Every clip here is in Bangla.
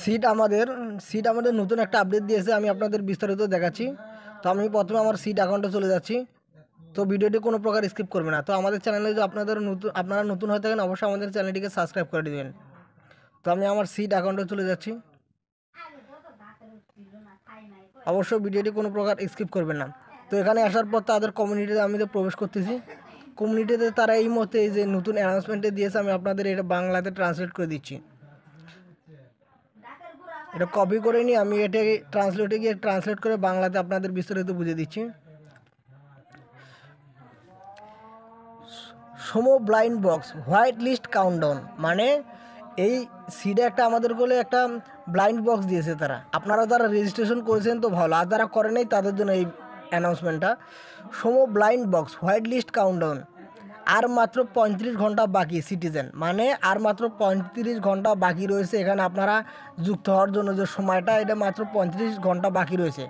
সিট আমাদের নতুন একটা আপডেট দিয়েছে, আমি আপনাদের বিস্তারিত দেখাচ্ছি। তো আমি প্রথমে আমার সিট অ্যাকাউন্টে চলে যাচ্ছি। তো ভিডিওটি কোনো প্রকার স্কিপ করবে না। তো আমাদের চ্যানেলে যদি আপনারা নতুন হয়ে থাকেন, অবশ্যই আমাদের চ্যানেলটিকে সাবস্ক্রাইব করে দেবেন। তো আমি আমার সিট অ্যাকাউন্টে চলে যাচ্ছি। অবশ্যই ভিডিওটি কোনো প্রকার স্কিপ করবেন না। তো এখানে আসার পর তাদের কমিউনিটিতে আমি তো প্রবেশ করতেছি। কমিউনিটিতে তারা এই মুহূর্তে এই যে নতুন অ্যানাউন্সমেন্টে দিয়েছে, আমি আপনাদের এটা বাংলাতে ট্রান্সলেট করে দিচ্ছি। এটা কপি করে নিয়ে আমি এটাকে ট্রান্সলেট করে বাংলাতে আপনাদের বিস্তারিত বুঝিয়ে দিচ্ছি। Somo blind box white list countdown, মানে এই সিডে একটা আমাদের বলে একটা ব্লাইন্ড বক্স দিয়েছে তারা। আপনারা যারা রেজিস্ট্রেশন করেছেন তো ভালো, আর যারা করে নাই তাদের জন্য এই অ্যানাউন্সমেন্টটা। Somo blind box white list countdown, আর মাত্র 35 ঘন্টা বাকি সিটিজেন, মানে আর মাত্র 35 ঘন্টা বাকি রয়েছে এখানে আপনারা যুক্ত হওয়ার জন্য। যে সময়টা এটা মাত্র 35 ঘন্টা বাকি রয়েছে।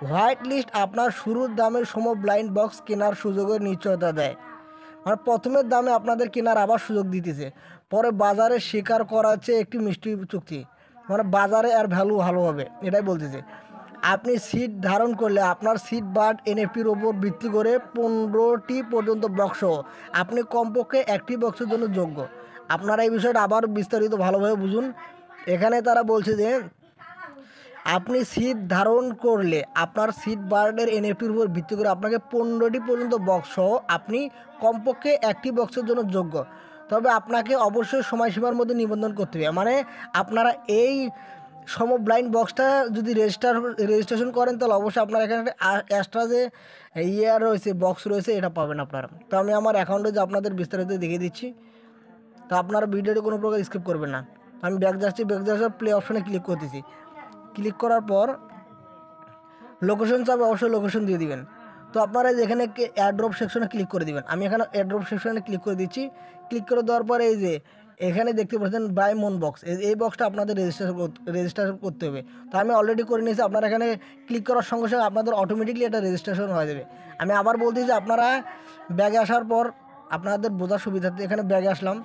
হোয়াইট লিস্ট আপনার শুরুর দামের সময় ব্লাইন্ড বক্স কেনার সুযোগের নিশ্চয়তা দেয়, মানে প্রথমের দামে আপনাদের কেনার আবার সুযোগ দিতেছে। পরে বাজারে স্বীকার করাচ্ছে একটি মিষ্টি চুক্তি, মানে বাজারে আর ভ্যালু ভালো হবে, এটাই বলতেছে। আপনি সিট ধারণ করলে আপনার সিট বার্ড এনএফটির ওপর ভিত্তি করে 15টি পর্যন্ত বক্স, আপনি কমপক্ষে একটি বক্সের জন্য যোগ্য। আপনারা এই বিষয়টা আবার বিস্তারিত ভালোভাবে বুঝুন। এখানে তারা বলছে যে আপনি সিট ধারণ করলে আপনার সিট বার্ডের এনএফটির উপর ভিত্তি করে আপনাকে 15টি পর্যন্ত বক্স সহ আপনি কমপক্ষে একটি বক্সের জন্য যোগ্য। তবে আপনাকে অবশ্যই সময়সীমার মধ্যে নিবন্ধন করতে হবে, মানে আপনারা এই ব্লাইন্ড বক্সটা যদি রেজিস্ট্রেশন করেন তাহলে অবশ্যই আপনার এখানে এক্সট্রা যে ইয়ার রয়েছে বক্স রয়েছে এটা পাবেন আপনারা। তো আমি আমার অ্যাকাউন্টে যে আপনাদের বিস্তারিত দেখিয়ে দিচ্ছি। তো আপনারা ভিডিওটি কোনো প্রকার স্কিপ করবেন না। আমি ব্যাক যাচ্ছি, প্লে অপশনে ক্লিক করতেছি। ক্লিক করার পর লোকেশন চাবে, অবশ্যই লোকেশন দিয়ে দিবেন। তো আপনারা যেখানে এয়ারড্রপ সেকশনে ক্লিক করে দিবেন, আমি এখানে এয়ারড্রপ সেকশনে ক্লিক করে দিচ্ছি। ক্লিক করে দেওয়ার পরে এই যে এখানে দেখতে পাচ্ছেন বাই মন বক্স, এই বক্সটা আপনাদের রেজিস্ট্রেশন করতে হবে। তো আমি অলরেডি করে নিয়েছি। আপনারা এখানে ক্লিক করার সঙ্গে সঙ্গে আপনাদের অটোমেটিকলি এটা রেজিস্ট্রেশন হয়ে যাবে। আমি আবার বলতেছি যে আপনারা ব্যাগে আসার পর আপনাদের বোঝার সুবিধার্থে এখানে ব্যাগে আসলাম।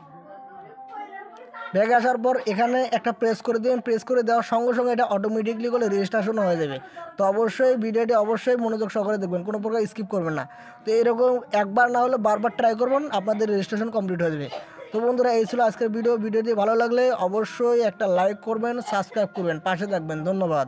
ব্যাগে আসার পর এখানে একটা প্রেস করে দেবেন। প্রেস করে দেওয়ার সঙ্গে সঙ্গে এটা অটোমেটিকলি করে রেজিস্ট্রেশন হয়ে যাবে। তো অবশ্যই ভিডিওটি অবশ্যই মনোযোগ সহকারে দেখবেন, কোনো প্রকার স্কিপ করবেন না। তো এরকম একবার না হলে বারবার ট্রাই করবেন, আপনাদের রেজিস্ট্রেশন কমপ্লিট হয়ে যাবে। তো বন্ধুরা, এই ছিল আজকের ভিডিওটি ভালো লাগলে অবশ্যই একটা লাইক করবেন, সাবস্ক্রাইব করবেন, পাশে থাকবেন। ধন্যবাদ।